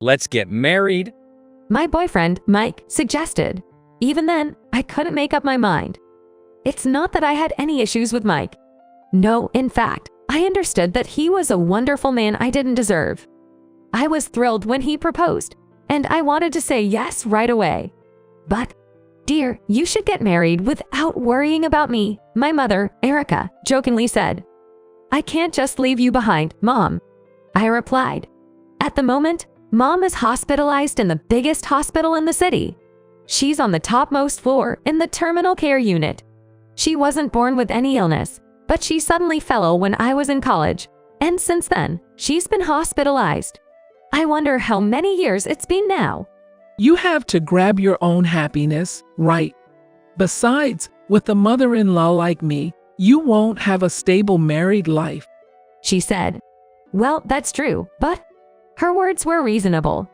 Let's get married. My boyfriend, Mike, suggested. Even then, I couldn't make up my mind. It's not that I had any issues with Mike. No, in fact, I understood that he was a wonderful man I didn't deserve. I was thrilled when he proposed, and I wanted to say yes right away. But, dear, you should get married without worrying about me, my mother, Erica, jokingly said. I can't just leave you behind, Mom. I replied. At the moment, Mom is hospitalized in the biggest hospital in the city. She's on the topmost floor in the terminal care unit. She wasn't born with any illness, but she suddenly fell ill when I was in college, and since then, she's been hospitalized. I wonder how many years it's been now. You have to grab your own happiness, right? Besides, with a mother-in-law like me, you won't have a stable married life, she said. Well, that's true, but her words were reasonable.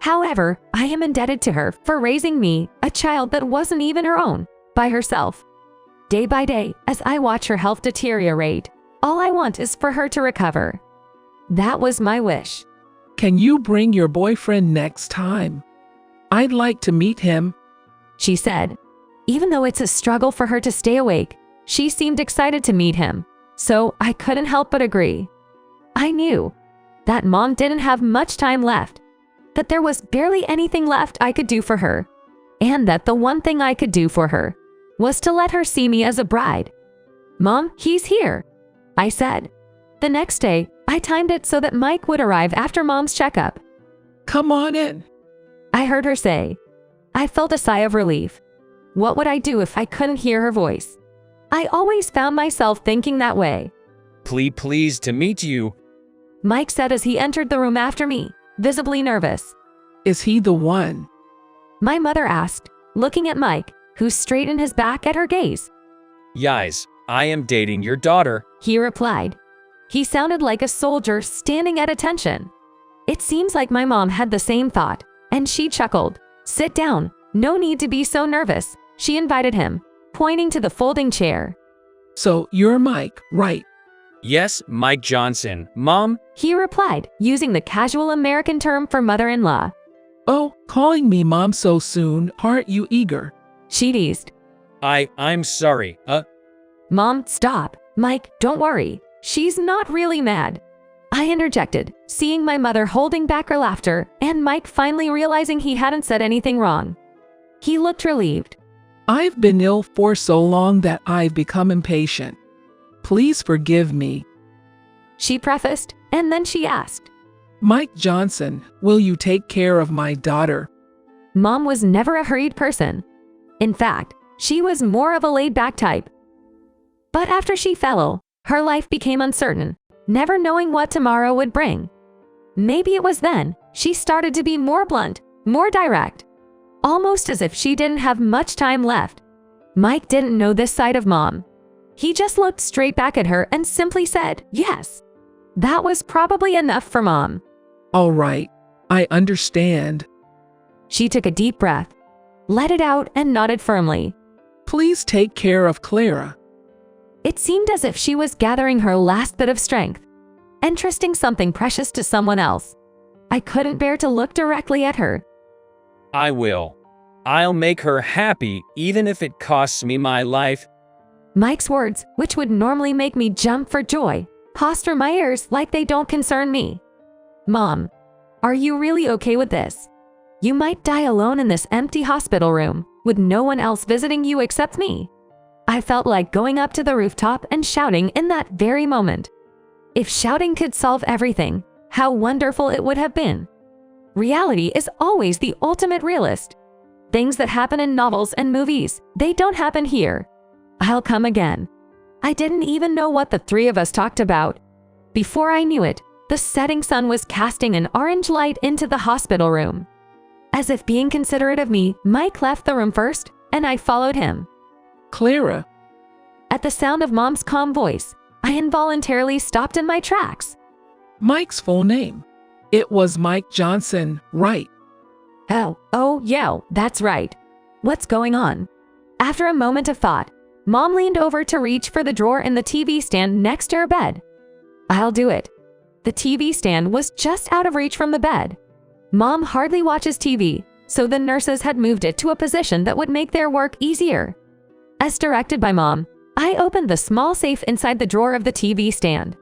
However, I am indebted to her for raising me, a child that wasn't even her own, by herself. Day by day, as I watch her health deteriorate, all I want is for her to recover. That was my wish. Can you bring your boyfriend next time? I'd like to meet him, she said. Even though it's a struggle for her to stay awake, she seemed excited to meet him, so I couldn't help but agree. I knew that Mom didn't have much time left, that there was barely anything left I could do for her, and that the one thing I could do for her was to let her see me as a bride. Mom, he's here, I said. The next day, I timed it so that Mike would arrive after Mom's checkup. Come on in, I heard her say. I felt a sigh of relief. What would I do if I couldn't hear her voice? I always found myself thinking that way. Pleased to meet you, Mike said as he entered the room after me, visibly nervous. Is he the one? My mother asked, looking at Mike, who straightened his back at her gaze. Yes, I am dating your daughter, he replied. He sounded like a soldier standing at attention. It seems like my mom had the same thought, and she chuckled. Sit down, no need to be so nervous, she invited him, pointing to the folding chair. So you're Mike, right? Yes, Mike Johnson, Mom, he replied, using the casual American term for mother-in-law. Oh, calling me Mom so soon, aren't you eager? She teased. I'm sorry, Mom, stop. Mike, don't worry. She's not really mad. I interjected, seeing my mother holding back her laughter, and Mike finally realizing he hadn't said anything wrong. He looked relieved. I've been ill for so long that I've become impatient. Please forgive me, she prefaced, and then she asked, Mike Johnson, will you take care of my daughter? Mom was never a hurried person. In fact, she was more of a laid-back type. But after she fell ill, her life became uncertain, never knowing what tomorrow would bring. Maybe it was then she started to be more blunt, more direct, almost as if she didn't have much time left. Mike didn't know this side of Mom. He just looked straight back at her and simply said, yes. That was probably enough for Mom. All right, I understand. She took a deep breath, let it out, and nodded firmly. Please take care of Clara. It seemed as if she was gathering her last bit of strength, entrusting something precious to someone else. I couldn't bear to look directly at her. I will. I'll make her happy, even if it costs me my life. Mike's words, which would normally make me jump for joy, passed through my ears like they don't concern me. Mom, are you really okay with this? You might die alone in this empty hospital room, with no one else visiting you except me. I felt like going up to the rooftop and shouting in that very moment. If shouting could solve everything, how wonderful it would have been. Reality is always the ultimate realist. Things that happen in novels and movies, they don't happen here. I'll come again. I didn't even know what the three of us talked about. Before I knew it, the setting sun was casting an orange light into the hospital room. As if being considerate of me, Mike left the room first, and I followed him. Clara. At the sound of Mom's calm voice, I involuntarily stopped in my tracks. Mike's full name. It was Mike Johnson, right? Oh, yeah, that's right. What's going on? After a moment of thought, Mom leaned over to reach for the drawer in the TV stand next to her bed. I'll do it. The TV stand was just out of reach from the bed. Mom hardly watches TV, so the nurses had moved it to a position that would make their work easier. As directed by Mom, I opened the small safe inside the drawer of the TV stand.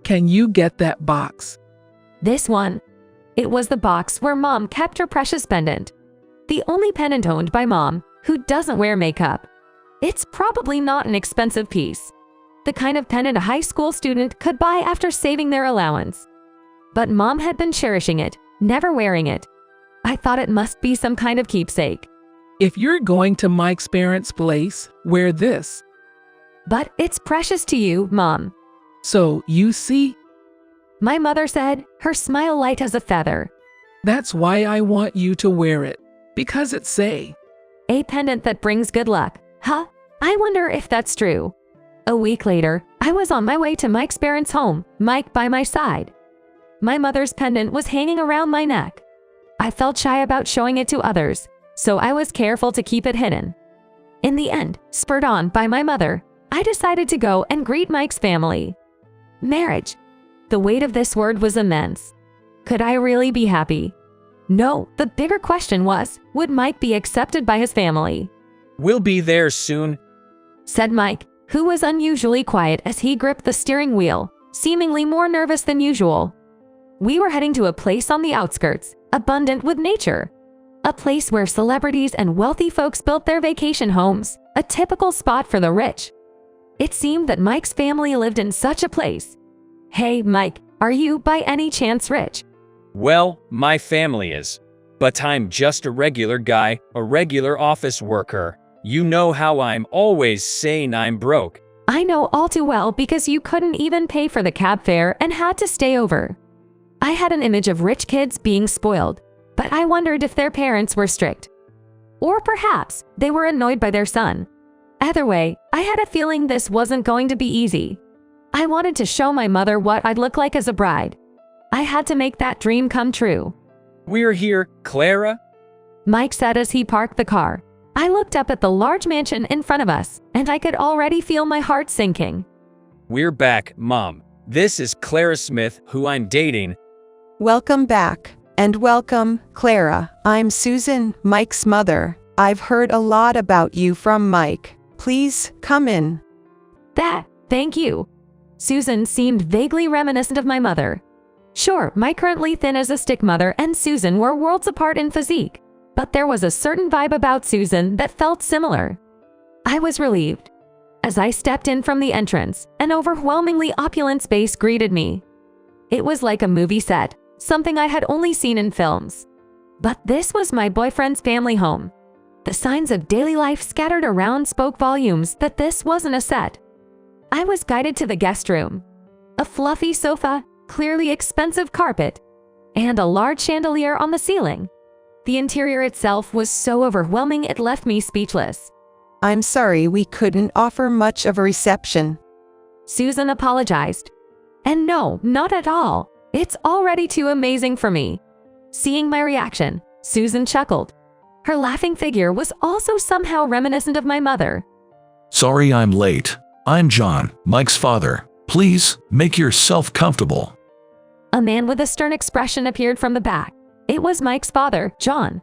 Can you get that box? This one. It was the box where Mom kept her precious pendant. The only pendant owned by Mom, who doesn't wear makeup. It's probably not an expensive piece. The kind of pendant a high school student could buy after saving their allowance. But Mom had been cherishing it, never wearing it. I thought it must be some kind of keepsake. If you're going to Mike's parents' place, wear this. But it's precious to you, Mom. So, you see, My mother said, her smile light as a feather. that's why I want you to wear it. Because it's A pendant that brings good luck. Huh? I wonder if that's true. A week later, I was on my way to Mike's parents' home, Mike by my side. My mother's pendant was hanging around my neck. I felt shy about showing it to others, so I was careful to keep it hidden. In the end, spurred on by my mother, I decided to go and greet Mike's family. Marriage. The weight of this word was immense. Could I really be happy? No, the bigger question was, would Mike be accepted by his family? We'll be there soon, Said Mike, who was unusually quiet as he gripped the steering wheel, seemingly more nervous than usual. We were heading to a place on the outskirts, abundant with nature. A place where celebrities and wealthy folks built their vacation homes, a typical spot for the rich. It seemed that Mike's family lived in such a place. Hey, Mike, are you by any chance rich? Well, my family is. But I'm just a regular guy, a regular office worker. You know how I'm always saying I'm broke. I know all too well because you couldn't even pay for the cab fare and had to stay over. I had an image of rich kids being spoiled, but I wondered if their parents were strict. Or perhaps they were annoyed by their son. Either way, I had a feeling this wasn't going to be easy. I wanted to show my mother what I'd look like as a bride. I had to make that dream come true. We're here, Clara. Mike said as he parked the car. I looked up at the large mansion in front of us, and I could already feel my heart sinking. We're back, Mom. This is Clara Smith, who I'm dating. Welcome back. And welcome, Clara. I'm Susan, Mike's mother. I've heard a lot about you from Mike. Please come in. Thank you. Susan seemed vaguely reminiscent of my mother. Sure, my currently thin as a stick mother and Susan were worlds apart in physique, but there was a certain vibe about Susan that felt similar. I was relieved. As I stepped in from the entrance, an overwhelmingly opulent space greeted me. It was like a movie set, something I had only seen in films. But this was my boyfriend's family home. The signs of daily life scattered around spoke volumes that this wasn't a set. I was guided to the guest room. A fluffy sofa, clearly expensive carpet, and a large chandelier on the ceiling. The interior itself was so overwhelming it left me speechless. I'm sorry we couldn't offer much of a reception. Susan apologized. And no, not at all. It's already too amazing for me. Seeing my reaction, Susan chuckled. Her laughing figure was also somehow reminiscent of my mother. Sorry I'm late. I'm John, Mike's father. Please, make yourself comfortable. A man with a stern expression appeared from the back. It was Mike's father, John.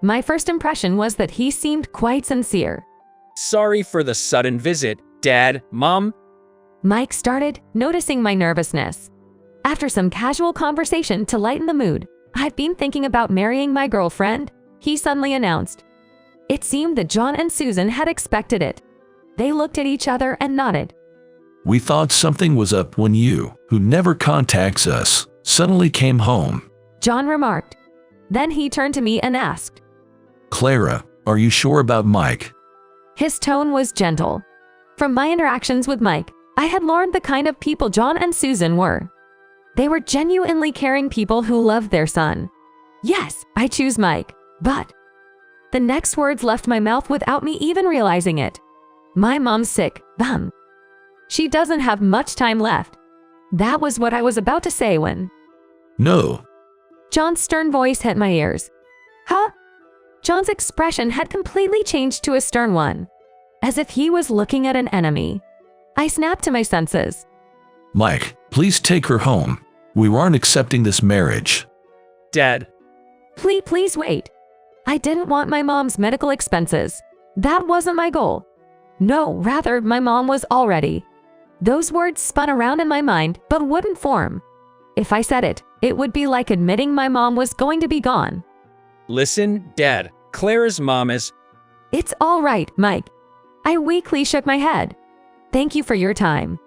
My first impression was that he seemed quite sincere. Sorry for the sudden visit, Dad, Mom. Mike started, noticing my nervousness. After some casual conversation to lighten the mood, I'd been thinking about marrying my girlfriend, he suddenly announced. It seemed that John and Susan had expected it. They looked at each other and nodded. We thought something was up when you, who never contacts us, suddenly came home. John remarked. Then he turned to me and asked. Clara, are you sure about Mike? His tone was gentle. From my interactions with Mike, I had learned the kind of people John and Susan were. They were genuinely caring people who loved their son. Yes, I choose Mike, but... The next words left my mouth without me even realizing it. My mom's sick, She doesn't have much time left. That was what I was about to say when... No. John's stern voice hit my ears. Huh? John's expression had completely changed to a stern one, as if he was looking at an enemy. I snapped to my senses. Mike, please take her home. We aren't accepting this marriage. Dad, Please wait. I didn't want my mom's medical expenses. That wasn't my goal. No, rather, my mom was all ready. Those words spun around in my mind but wouldn't form. If I said it, it would be like admitting my mom was going to be gone. Listen, Dad, Clara's mom is… It's all right, Mike. I weakly shook my head. Thank you for your time.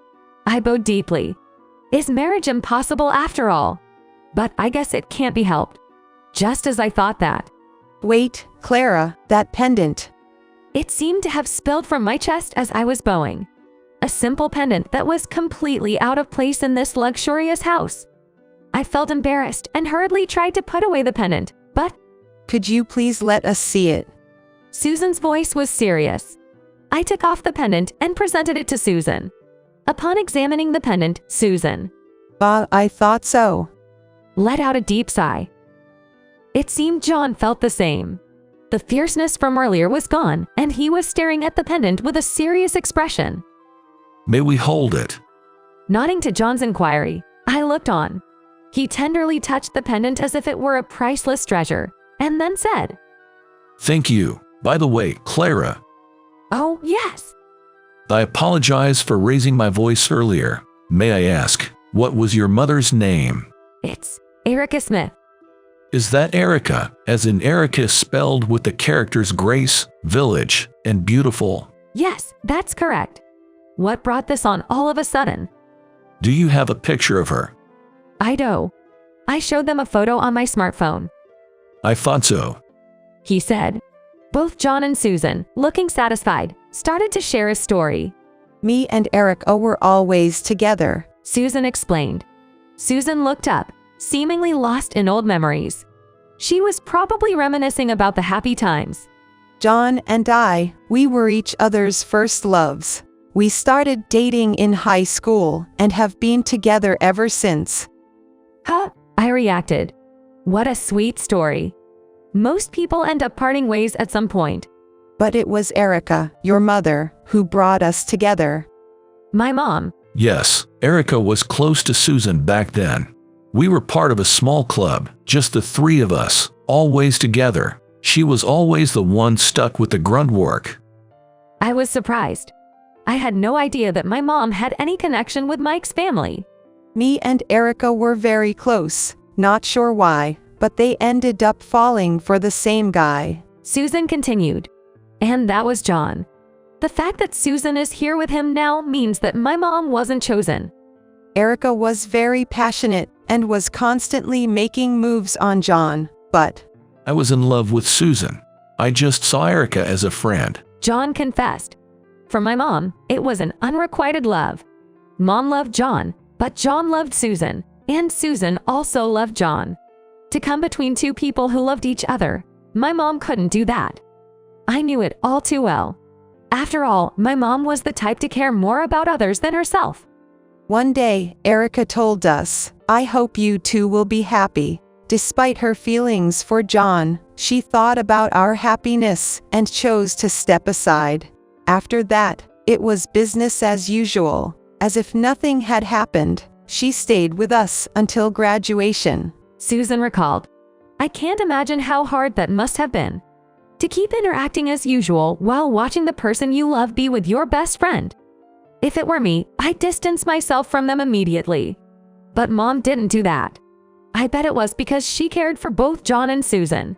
I bowed deeply. Is marriage impossible after all? But I guess it can't be helped. Just as I thought that. Wait, Clara, that pendant. It seemed to have spilled from my chest as I was bowing. A simple pendant that was completely out of place in this luxurious house. I felt embarrassed and hurriedly tried to put away the pendant, but… Could you please let us see it? Susan's voice was serious. I took off the pendant and presented it to Susan. Upon examining the pendant, Susan… I thought so. Let out a deep sigh. It seemed John felt the same. The fierceness from earlier was gone, and he was staring at the pendant with a serious expression. May we hold it? Nodding to John's inquiry, I looked on. He tenderly touched the pendant as if it were a priceless treasure, and then said, Thank you. By the way, Clara, Oh, yes. I apologize for raising my voice earlier. May I ask, what was your mother's name? It's Erica Smith. Is that Erica, as in Erica spelled with the characters Grace, Village, and Beautiful? Yes, that's correct. What brought this on all of a sudden? Do you have a picture of her? I do. I showed them a photo on my smartphone. I thought so. He said. Both John and Susan, looking satisfied, started to share a story. Me and Erica were always together. Susan explained. Susan looked up, seemingly lost in old memories. She was probably reminiscing about the happy times. John and I, we were each other's first loves. We started dating in high school and have been together ever since. Huh, I reacted. What a sweet story. Most people end up parting ways at some point. But it was Erica, your mother, who brought us together. My mom. Yes, Erica was close to Susan back then. We were part of a small club, just the three of us, always together. She was always the one stuck with the grunt work. I was surprised. I had no idea that my mom had any connection with Mike's family. Me and Erica were very close, not sure why, but they ended up falling for the same guy. Susan continued. And that was John. The fact that Susan is here with him now means that my mom wasn't chosen. Erica was very passionate and was constantly making moves on John, but… I was in love with Susan. I just saw Erica as a friend. John confessed. For my mom, it was an unrequited love. Mom loved John, but John loved Susan, and Susan also loved John. To come between two people who loved each other, my mom couldn't do that. I knew it all too well. After all, my mom was the type to care more about others than herself. One day, Erica told us, I hope you two will be happy. Despite her feelings for John, she thought about our happiness and chose to step aside. After that, it was business as usual. As if nothing had happened, she stayed with us until graduation. Susan recalled. I can't imagine how hard that must have been. To keep interacting as usual while watching the person you love be with your best friend. If it were me, I'd distance myself from them immediately. But Mom didn't do that. I bet it was because she cared for both John and Susan.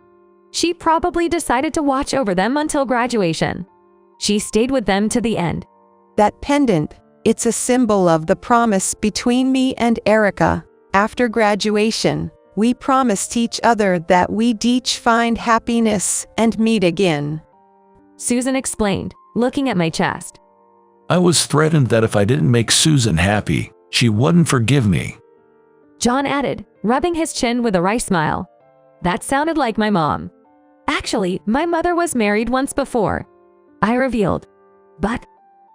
She probably decided to watch over them until graduation. She stayed with them to the end. That pendant, it's a symbol of the promise between me and Erica. After graduation, we promised each other that we'd each find happiness and meet again. Susan explained, looking at my chest. I was threatened that if I didn't make Susan happy, she wouldn't forgive me. John added, rubbing his chin with a wry smile. That sounded like my mom. Actually, my mother was married once before. I revealed. But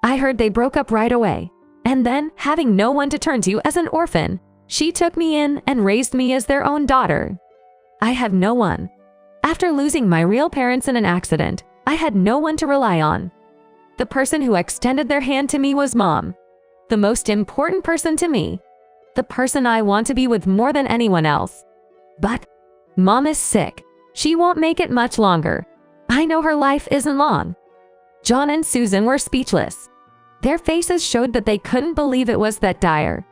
I heard they broke up right away. And then, having no one to turn to as an orphan, she took me in and raised me as their own daughter. I have no one. After losing my real parents in an accident, I had no one to rely on. The person who extended their hand to me was Mom. The most important person to me. The person I want to be with more than anyone else. But Mom is sick, She won't make it much longer. I know her life isn't long." John and Susan were speechless. Their faces showed that they couldn't believe it was that dire.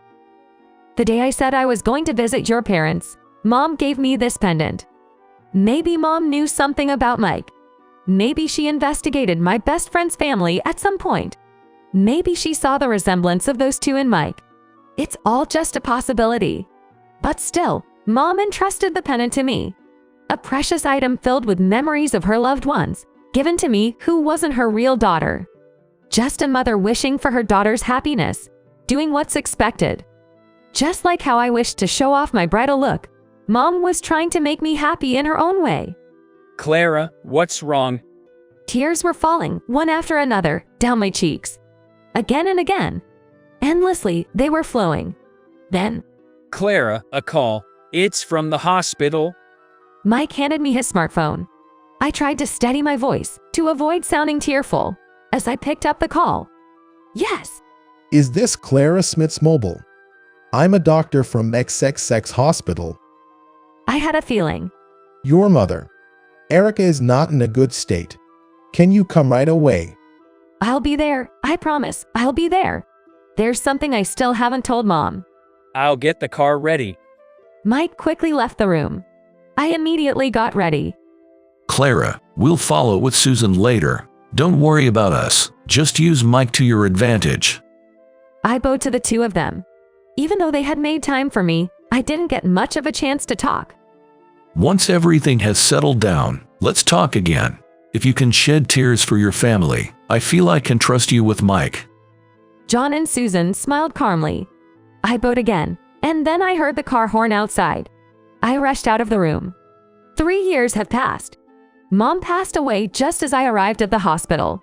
"The day I said I was going to visit your parents, Mom gave me this pendant. Maybe Mom knew something about Mike. Maybe she investigated my best friend's family at some point. Maybe she saw the resemblance of those two in Mike. It's all just a possibility. But still, Mom entrusted the pendant to me. A precious item filled with memories of her loved ones, given to me who wasn't her real daughter. Just a mother wishing for her daughter's happiness, doing what's expected. Just like how I wished to show off my bridal look, Mom was trying to make me happy in her own way." Clara, what's wrong? Tears were falling, one after another, down my cheeks. Again and again. Endlessly, they were flowing. Then, Clara, a call. It's from the hospital. Mike handed me his smartphone. I tried to steady my voice to avoid sounding tearful as I picked up the call. "Yes." Is this Clara Smith's mobile? I'm a doctor from XXX Hospital. I had a feeling. Your mother, Erica, is not in a good state. Can you come right away? "I'll be there. I promise. I'll be there. There's something I still haven't told Mom." I'll get the car ready. Mike quickly left the room. I immediately got ready. Clara, we'll follow with Susan later. Don't worry about us. Just use Mike to your advantage. I bowed to the two of them. Even though they had made time for me, I didn't get much of a chance to talk. Once everything has settled down, let's talk again. If you can shed tears for your family, I feel I can trust you with Mike. John and Susan smiled calmly. I bowed again, and then I heard the car horn outside. I rushed out of the room. 3 years have passed. Mom passed away just as I arrived at the hospital.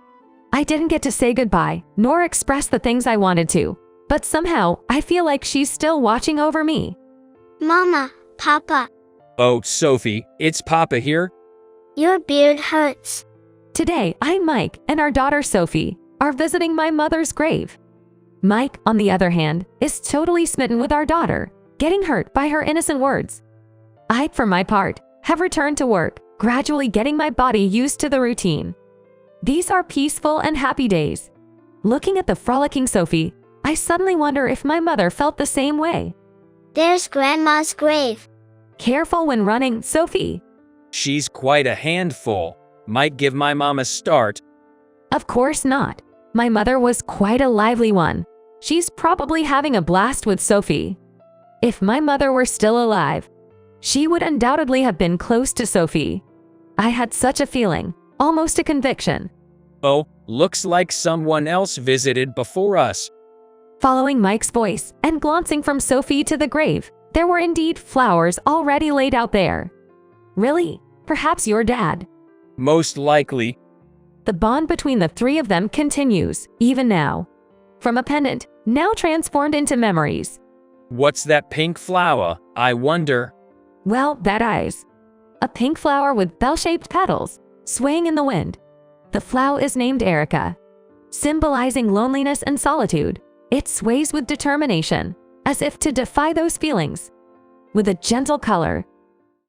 I didn't get to say goodbye, nor express the things I wanted to, but somehow I feel like she's still watching over me. Mama, Papa, Oh, Sophie, it's Papa here. your beard hurts. Today, I, Mike, and our daughter Sophie are visiting my mother's grave. Mike, on the other hand, is totally smitten with our daughter, getting hurt by her innocent words. I, for my part, have returned to work, gradually getting my body used to the routine. These are peaceful and happy days. Looking at the frolicking Sophie, I suddenly wonder if my mother felt the same way. There's Grandma's grave. Careful when running, Sophie. She's quite a handful. Might give my mom a start. Of course not. My mother was quite a lively one. She's probably having a blast with Sophie. If my mother were still alive, she would undoubtedly have been close to Sophie. I had such a feeling, almost a conviction. Oh, looks like someone else visited before us. Following Mike's voice and glancing from Sophie to the grave, there were indeed flowers already laid out there. Really? Perhaps your dad? Most likely. The bond between the three of them continues, even now. From a pendant, now transformed into memories. What's that pink flower, I wonder? Well, that eyes. A pink flower with bell-shaped petals, swaying in the wind. The flower is named Erica. Symbolizing loneliness and solitude, it sways with determination, as if to defy those feelings. With a gentle color,